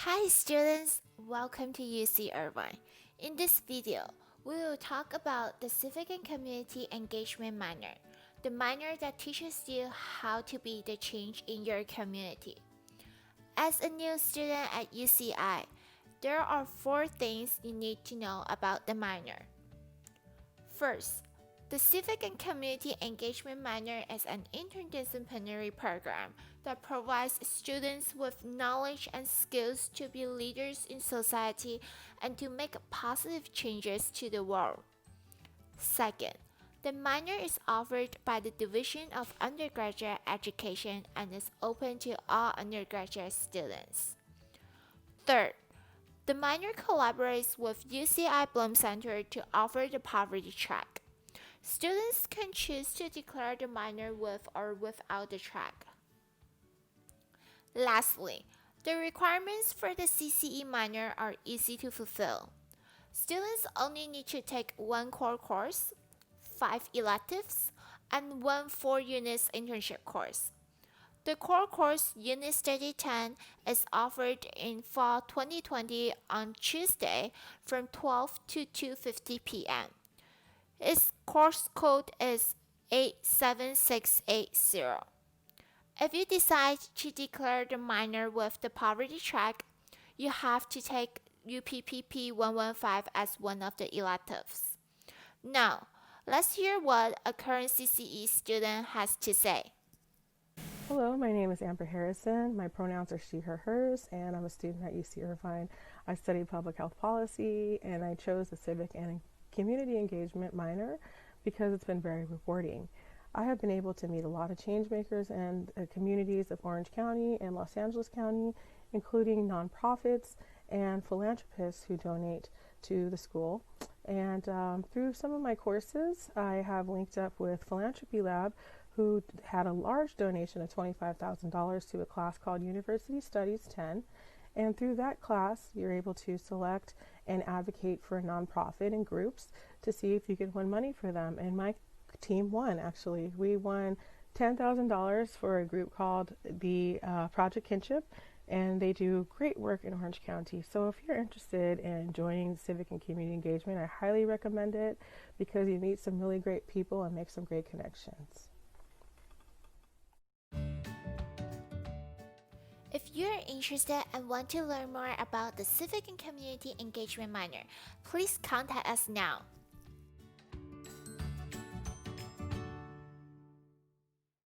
Hi students, welcome to UC Irvine. In this video, we will talk about the Civic and Community Engagement Minor, the minor that teaches you how to be the change in your community. As a new student at UCI, there are 4 things you need to know about the minor. First, the Civic and Community Engagement Minor is an interdisciplinary program that provides students with knowledge and skills to be leaders in society and to make positive changes to the world. Second, the minor is offered by the Division of Undergraduate Education and is open to all undergraduate students. Third, the minor collaborates with UCI Bloom Center to offer the poverty track. Students can choose to declare the minor with or without the track. Lastly, the requirements for the CCE minor are easy to fulfill. Students only need to take 1 core course, 5 electives, and 1 4 units internship course. The core course Unit Study 10 is offered in fall 2020 on Tuesday from 12 to 2:50 p.m. Its course code is 87680. If you decide to declare the minor with the poverty track, you have to take UPPP 115 as one of the electives. Now, let's hear what a current CCE student has to say. Hello, my name is Amber Harrison. My pronouns are she, her, hers, and I'm a student at UC Irvine. I study public health policy, and I chose the Civic and Community Engagement Minor because it's been very rewarding. I have been able to meet a lot of change makers in the communities of Orange County and Los Angeles County, including nonprofits and philanthropists who donate to the school. And through some of my courses, I have linked up with Philanthropy Lab, who had a large donation of $25,000 to a class called University Studies 10. And through that class, you're able to select and advocate for a nonprofit and groups to see if you can win money for them. And my team won, actually. We won $10,000 for a group called the Project Kinship, and they do great work in Orange County. So if you're interested in joining Civic and Community Engagement, I highly recommend it because you meet some really great people and make some great connections. If you're interested and want to learn more about the Civic and Community Engagement Minor, please contact us now.